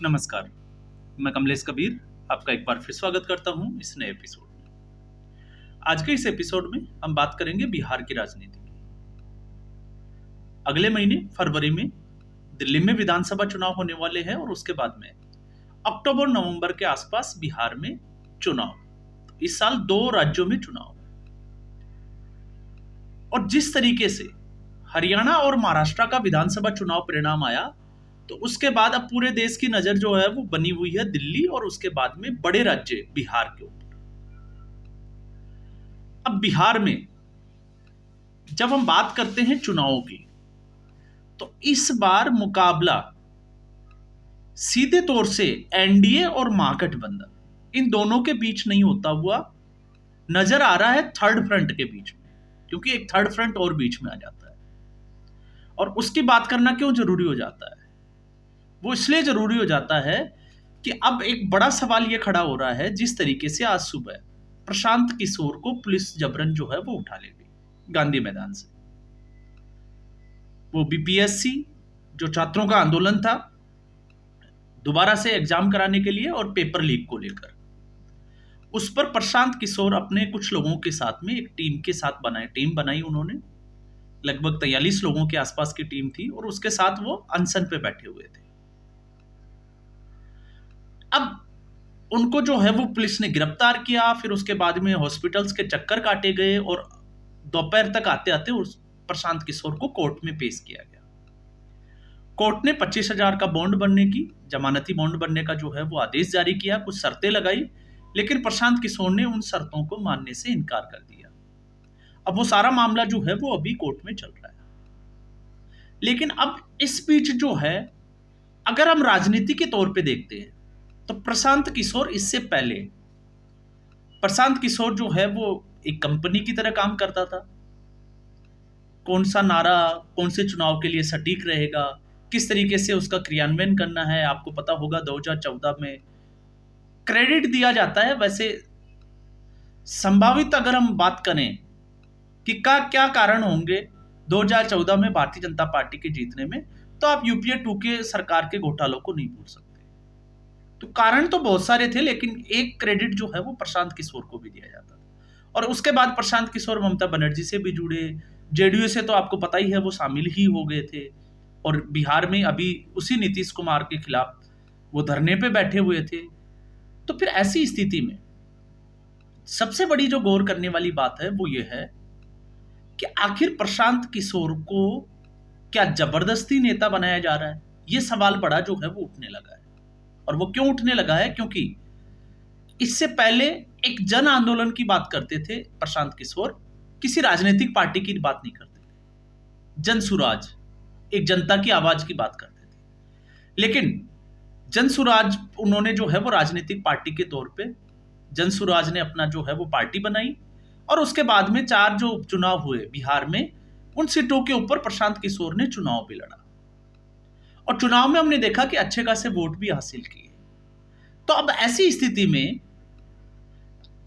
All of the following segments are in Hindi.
नमस्कार, मैं कमलेश कबीर आपका एक बार फिर स्वागत करता हूं इस नए एपिसोड में। आज के इस एपिसोड में हम बात करेंगे बिहार की राजनीति की। अगले महीने फरवरी में दिल्ली में विधानसभा चुनाव होने वाले हैं और उसके बाद में अक्टूबर नवंबर के आसपास बिहार में चुनाव। तो इस साल 2 राज्यों में चुनाव और जिस तरीके से हरियाणा और महाराष्ट्र का विधानसभा चुनाव परिणाम आया, तो उसके बाद अब पूरे देश की नजर जो है वो बनी हुई है दिल्ली और उसके बाद में बड़े राज्य बिहार के ऊपर। अब बिहार में जब हम बात करते हैं चुनावों की, तो इस बार मुकाबला सीधे तौर से एनडीए और महागठबंधन इन दोनों के बीच नहीं होता हुआ नजर आ रहा है थर्ड फ्रंट के बीच में, क्योंकि एक थर्ड फ्रंट और बीच में आ जाता है। और उसकी बात करना क्यों जरूरी हो जाता है? वो इसलिए जरूरी हो जाता है कि अब एक बड़ा सवाल ये खड़ा हो रहा है, जिस तरीके से आज सुबह प्रशांत किशोर को पुलिस जबरन जो है वो उठा ले गई गांधी मैदान से। वो बीपीएससी जो छात्रों का आंदोलन था दोबारा से एग्जाम कराने के लिए और पेपर लीक को लेकर, उस पर प्रशांत किशोर अपने कुछ लोगों के साथ में एक टीम बनाई उन्होंने। लगभग 43 लोगों के आसपास की टीम थी और उसके साथ वो अनशन पे बैठे हुए थे। अब उनको जो है वो पुलिस ने गिरफ्तार किया, फिर उसके बाद में हॉस्पिटल्स के चक्कर काटे गए और दोपहर तक आते आते उस प्रशांत किशोर को कोर्ट में पेश किया गया। कोर्ट ने 25,000 का बॉन्ड बनने की, जमानती बॉन्ड बनने का जो है वो आदेश जारी किया, कुछ शर्तें लगाई, लेकिन प्रशांत किशोर ने उन शर्तों को मानने से इनकार कर दिया। अब वो सारा मामला जो है वो अभी कोर्ट में चल रहा है। लेकिन अब इस बीच जो है, अगर हम राजनीति के तौर पे देखते हैं, तो प्रशांत किशोर जो है वो एक कंपनी की तरह काम करता था। कौन सा नारा कौन से चुनाव के लिए सटीक रहेगा, किस तरीके से उसका क्रियान्वयन करना है, आपको पता होगा 2014 में क्रेडिट दिया जाता है। वैसे संभावित अगर हम बात करें कि क्या कारण होंगे 2014 में भारतीय जनता पार्टी के जीतने में, तो आप यूपीए 2 के सरकार के घोटालों को नहीं भूल सकते। तो कारण तो बहुत सारे थे, लेकिन एक क्रेडिट जो है वो प्रशांत किशोर को भी दिया जाता था। और उसके बाद प्रशांत किशोर ममता बनर्जी से भी जुड़े, जेडीयू से तो आपको पता ही है वो शामिल ही हो गए थे, और बिहार में अभी उसी नीतीश कुमार के खिलाफ वो धरने पे बैठे हुए थे। तो फिर ऐसी स्थिति में सबसे बड़ी जो गौर करने वाली बात है वो ये है कि आखिर प्रशांत किशोर को क्या जबरदस्ती नेता बनाया जा रहा है? ये सवाल बड़ा जो है वो उठने लगा है। और वो क्यों उठने लगा है? क्योंकि इससे पहले एक जन आंदोलन की बात करते थे प्रशांत किशोर, किसी राजनीतिक पार्टी की बात नहीं करते थे। जन सुराज, एक जनता की आवाज की बात करते थे। लेकिन जन सुराज उन्होंने जो है वो राजनीतिक पार्टी के तौर पे जन सुराज ने अपना जो है वो पार्टी बनाई, और उसके बाद में 4 जो चुनाव हुए बिहार में, उन सीटों के ऊपर प्रशांत किशोर ने चुनाव भी लड़ा और चुनाव में हमने देखा कि अच्छे खासे वोट भी हासिल किए। तो अब ऐसी स्थिति में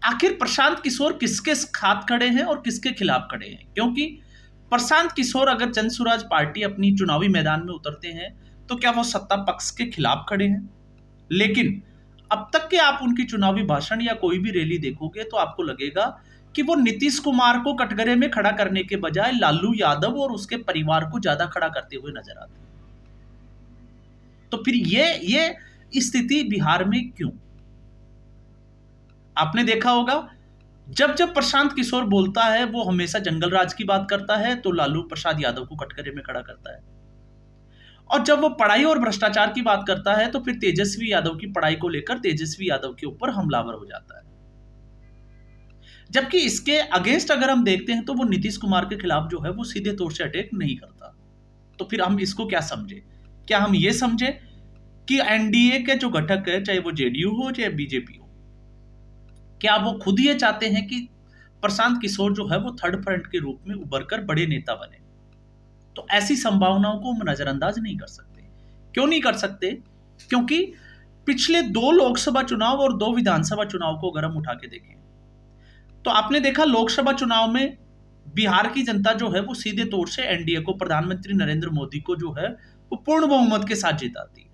आखिर प्रशांत किशोर किसके साथ खड़े हैं और किसके खिलाफ खड़े हैं? क्योंकि प्रशांत किशोर अगर जन सुराज पार्टी अपनी चुनावी मैदान में उतरते हैं, तो क्या वो सत्ता पक्ष के खिलाफ खड़े हैं? लेकिन अब तक के आप उनकी चुनावी भाषण या कोई भी रैली देखोगे तो आपको लगेगा कि वो नीतीश कुमार को कटघरे में खड़ा करने के बजाय लालू यादव और उसके परिवार को ज्यादा खड़ा करते हुए नजर आते हैं। तो फिर ये स्थिति बिहार में क्यों? आपने देखा होगा, जब जब प्रशांत किशोर बोलता है वो हमेशा जंगल राज की बात करता है, तो लालू प्रसाद यादव को कटघरे में खड़ा करता है। और जब वो पढ़ाई और भ्रष्टाचार की बात करता है, तो फिर तेजस्वी यादव की पढ़ाई को लेकर तेजस्वी यादव के ऊपर हमलावर हो जाता है। जबकि इसके अगेंस्ट अगर हम देखते हैं तो वो नीतीश कुमार के खिलाफ जो है वो सीधे तौर से अटैक नहीं करता। तो फिर हम इसको क्या समझे? क्या हम ये समझे कि एनडीए के जो घटक है, चाहे वो जेडीयू हो चाहे बीजेपी हो, क्या वो खुद ये चाहते हैं कि प्रशांत किशोर जो है वो थर्ड फ्रंट के रूप में उभर कर बड़े नेता बने? तो ऐसी संभावनाओं को हम नजरअंदाज नहीं कर सकते। क्यों नहीं कर सकते? क्योंकि पिछले 2 लोकसभा चुनाव और 2 विधानसभा चुनाव को अगर हम उठा के देखें, तो आपने देखा लोकसभा चुनाव में बिहार की जनता जो है वो सीधे तौर से एनडीए को, प्रधानमंत्री नरेंद्र मोदी को जो है वो पूर्ण बहुमत के साथ जिताती है।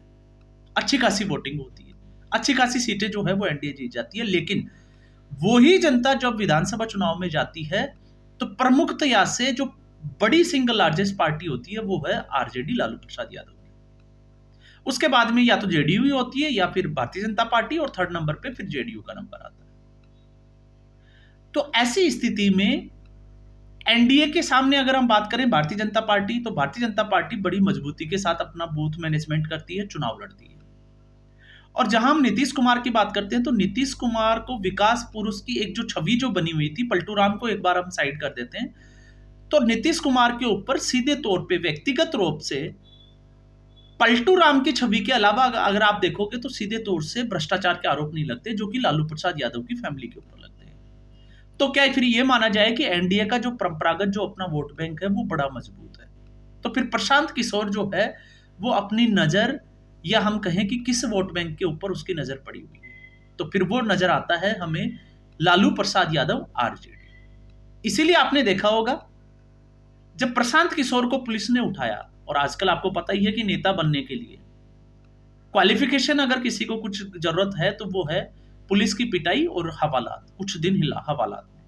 अच्छी खासी वोटिंग होती है, अच्छी खासी सीटें जो है वो एनडीए जीत जाती है। लेकिन वही जनता जब विधानसभा चुनाव में जाती है तो प्रमुखतया से जो बड़ी सिंगल लार्जेस्ट पार्टी होती है वो है आरजेडी, लालू प्रसाद यादव की। उसके बाद में या तो जेडीयू ही होती है या फिर भारतीय जनता पार्टी, और थर्ड नंबर पे फिर जेडीयू का नंबर आता है। तो ऐसी स्थिति में एनडीए के सामने अगर हम बात करें भारतीय जनता पार्टी, तो भारतीय जनता पार्टी बड़ी मजबूती के साथ अपना बूथ मैनेजमेंट करती है, चुनाव लड़ती है। और जहां हम नीतीश कुमार की बात करते हैं तो नीतीश कुमार को विकास पुरुष की एक जो छवि जो बनी हुई थी, पलटू राम को एक बार हम साइड कर देते हैं, तो नीतीश कुमार के ऊपर सीधे तौर पे व्यक्तिगत रूप से पलटू राम की छवि के अलावा अगर आप देखोगे तो सीधे तौर से भ्रष्टाचार के आरोप नहीं लगते, जो कि लालू प्रसाद यादव की फैमिली के ऊपर लगते हैं। तो क्या फिर ये माना जाए कि एनडीए का जो परंपरागत जो अपना वोट बैंक है वो बड़ा मजबूत है? तो फिर प्रशांत किशोर जो है वो अपनी नजर, या हम कहें कि किस वोट बैंक के ऊपर उसकी नजर पड़ी हुई है, तो फिर वो नजर आता है हमें लालू प्रसाद यादव, आरजेडी। इसीलिए आपने देखा होगा जब प्रशांत किशोर को पुलिस ने उठाया, और आजकल आपको पता ही है कि नेता बनने के लिए क्वालिफिकेशन अगर किसी को कुछ जरूरत है तो वो है पुलिस की पिटाई और हवालात, कुछ दिन हिला हवालात में।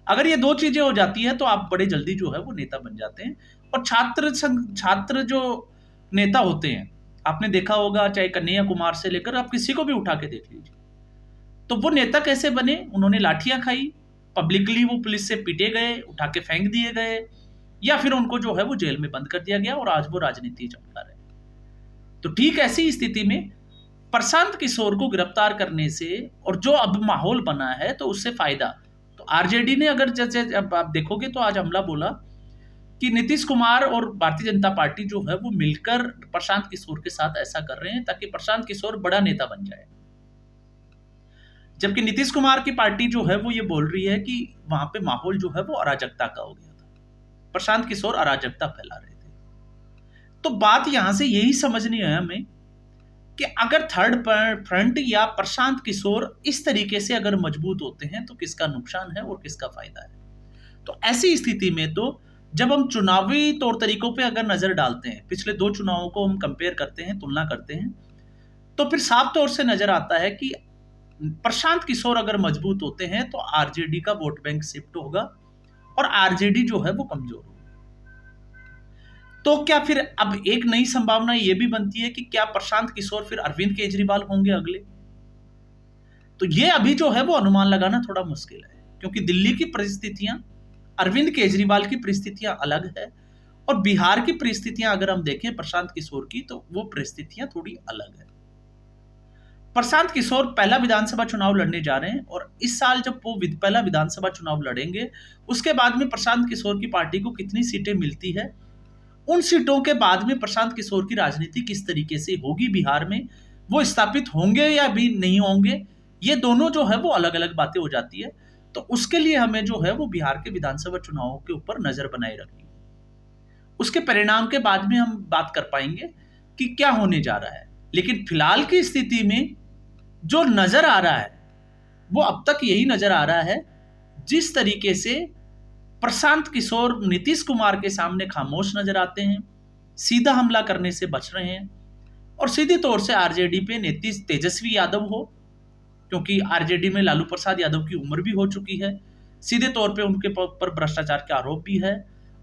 अगर ये दो चीजें हो जाती है तो आप बड़े जल्दी जो है वो नेता बन जाते हैं। और छात्र जो नेता होते हैं, आपने देखा होगा चाहे कन्हैया कुमार से लेकर आप किसी को भी उठा के देख लीजिए, तो वो नेता कैसे बने? उन्होंने लाठियां खाई, पब्लिकली वो पुलिस से पीटे गए, उठा के फेंक दिए गए, या फिर उनको जो है वो जेल में बंद कर दिया गया, और आज वो राजनीति चमका रहे। तो ठीक ऐसी स्थिति में प्रशांत किशोर को गिरफ्तार करने से, और जो अब माहौल बना है तो उससे फायदा, तो आरजेडी ने अगर जैसे अब आप देखोगे तो आज हमला बोला कि नीतीश कुमार और भारतीय जनता पार्टी जो है वो मिलकर प्रशांत किशोर के साथ ऐसा कर रहे हैं ताकि प्रशांत किशोर बड़ा नेता बन जाए। जबकि नीतीश कुमार की पार्टी जो है वो ये बोल रही है कि वहां पे माहौल जो है वो अराजकता का हो गया था, प्रशांत किशोर अराजकता फैला रहे थे। तो बात यहां से यही समझनी है हमें कि अगर थर्ड फ्रंट या प्रशांत किशोर इस तरीके से अगर मजबूत होते हैं तो किसका नुकसान है और किसका फायदा है। तो ऐसी स्थिति में तो जब हम चुनावी तौर तरीकों पे अगर नजर डालते हैं, पिछले दो चुनावों को हम कंपेयर करते हैं, तुलना करते हैं, तो फिर साफ तौर से नजर आता है कि प्रशांत किशोर अगर मजबूत होते हैं तो आरजेडी का वोट बैंक शिफ्ट होगा और आरजेडी जो है वो कमजोर होगी। तो क्या फिर अब एक नई संभावना यह भी बनती है कि क्या प्रशांत किशोर फिर अरविंद केजरीवाल होंगे अगले? तो ये अभी जो है वो अनुमान लगाना थोड़ा मुश्किल है, क्योंकि दिल्ली की परिस्थितियां, अरविंद केजरीवाल की परिस्थितियां अलग है, और बिहार की परिस्थितियां अगर हम देखें प्रशांत किशोर की तो वो परिस्थितियां थोड़ी अलग है। प्रशांत किशोर पहला विधानसभा चुनाव लड़ने जा रहे हैं, और इस साल जब वो पहला विधानसभा चुनाव लड़ेंगे उसके बाद में प्रशांत किशोर की पार्टी को कितनी सीटें मिलती है, उन सीटों के बाद में प्रशांत किशोर की राजनीति किस तरीके से होगी बिहार में, वो स्थापित होंगे या भी नहीं होंगे, ये दोनों जो है वो अलग अलग बातें हो जाती है। तो उसके लिए हमें जो है वो बिहार के विधानसभा चुनावों के ऊपर नजर बनाए रखनी है। उसके परिणाम के बाद में हम बात कर पाएंगे कि क्या होने जा रहा है। लेकिन फिलहाल की स्थिति में जो नजर आ रहा है वो अब तक यही नजर आ रहा है, जिस तरीके से प्रशांत किशोर नीतीश कुमार के सामने खामोश नजर आते हैं, सीधा हमला करने से बच रहे हैं, और सीधे तौर से आरजेडी पे नीतीश तेजस्वी यादव हो, क्योंकि आरजेडी में लालू प्रसाद यादव की उम्र भी हो चुकी है, सीधे तौर पे उनके पर भ्रष्टाचार के आरोप भी है,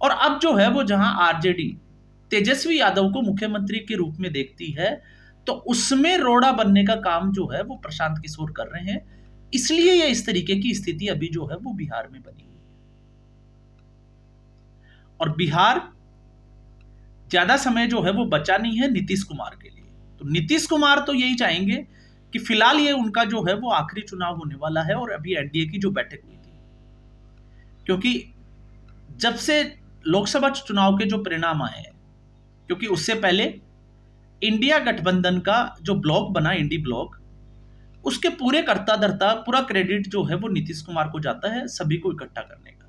और अब जो है वो जहां आरजेडी तेजस्वी यादव को मुख्यमंत्री के रूप में देखती है तो उसमें रोड़ा बनने का काम जो है वो प्रशांत किशोर कर रहे हैं। इसलिए ये इस तरीके की स्थिति अभी जो है वो बिहार में बनी हुई है, और बिहार ज्यादा समय जो है वो बचा नहीं है नीतीश कुमार के लिए। तो नीतीश कुमार तो यही चाहेंगे कि फिलहाल ये उनका जो है वो आखिरी चुनाव होने वाला है, और अभी एनडीए की जो बैठक हुई थी, क्योंकि जब से लोकसभा चुनाव के जो परिणाम आए हैं, क्योंकि उससे पहले इंडिया गठबंधन का जो ब्लॉक बना, इंडी ब्लॉक, उसके पूरे कर्ता धर्ता पूरा क्रेडिट जो है वो नीतीश कुमार को जाता है सभी को इकट्ठा करने का।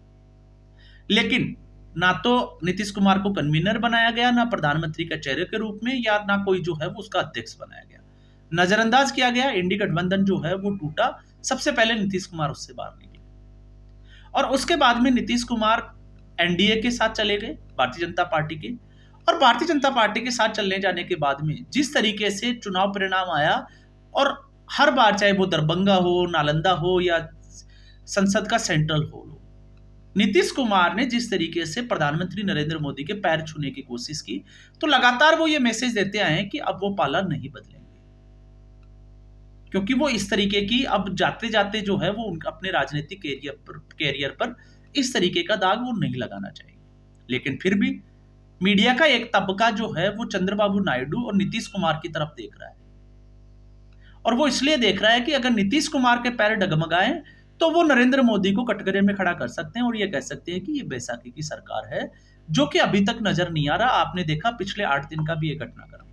लेकिन ना तो नीतीश कुमार को कन्वीनर बनाया गया, ना प्रधानमंत्री के चेहरे के रूप में, या ना कोई जो है वो उसका अध्यक्ष बनाया गया, नजरअंदाज किया गया। इंडी गठबंधन जो है वो टूटा, सबसे पहले नीतीश कुमार उससे बाहर निकले, और उसके बाद में नीतीश कुमार एनडीए के साथ चले गए, भारतीय जनता पार्टी के, और भारतीय जनता पार्टी के साथ चलने जाने के बाद में जिस तरीके से चुनाव परिणाम आया, और हर बार चाहे वो दरभंगा हो, नालंदा हो या संसद का सेंट्रल हॉल हो, नीतीश कुमार ने जिस तरीके से प्रधानमंत्री नरेंद्र मोदी के पैर छूने की कोशिश की, तो लगातार वो ये मैसेज देते आए हैं कि अब वो पाला नहीं बदलेंगे, क्योंकि वो इस तरीके की अब जाते जाते जो है वो अपने राजनीतिक कैरियर पर इस तरीके का दाग वो नहीं लगाना चाहिए। लेकिन फिर भी मीडिया का एक तबका जो है वो चंद्रबाबू नायडू और नीतीश कुमार की तरफ देख रहा है, और वो इसलिए देख रहा है कि अगर नीतीश कुमार के पैर डगमगाएं तो वो नरेंद्र मोदी को कटघरे में खड़ा कर सकते हैं और ये कह सकते हैं कि ये बैसाखी की सरकार है, जो कि अभी तक नजर नहीं आ रहा। आपने देखा पिछले 8 दिन का भी ये घटनाक्रम,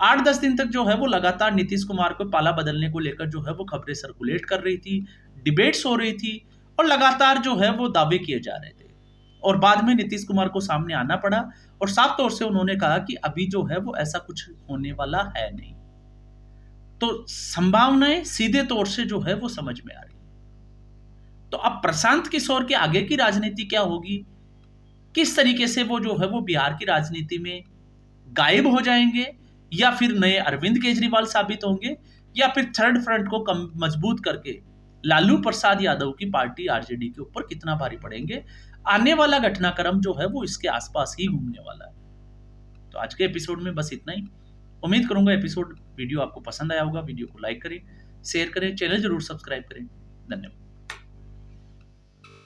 8-10 दिन तक जो है वो लगातार नीतीश कुमार को पाला बदलने को लेकर जो है वो खबरें सर्कुलेट कर रही थी, डिबेट्स हो रही थी, और लगातार जो है वो दावे किए जा रहे थे। और बाद में नीतीश कुमार को सामने आना पड़ा और साफ तौर से उन्होंने कहा कि अभी जो है वो ऐसा कुछ होने वाला है नहीं। तो संभावनाएं सीधे तौर से जो है वो समझ में आ रही। तो अब प्रशांत किशोर के आगे की राजनीति क्या होगी, किस तरीके से वो जो है वो बिहार की राजनीति में गायब हो जाएंगे, या फिर नए अरविंद केजरीवाल साबित होंगे, या फिर थर्ड फ्रंट को कम मजबूत करके लालू प्रसाद यादव की पार्टी आरजेडी के ऊपर कितना भारी पड़ेंगे, आने वाला घटनाक्रम जो है वो इसके आसपास ही घूमने वाला है। तो आज के एपिसोड में बस इतना ही। उम्मीद करूंगा वीडियो आपको पसंद आया होगा। वीडियो को लाइक करें, शेयर करें, चैनल जरूर सब्सक्राइब करें। धन्यवाद।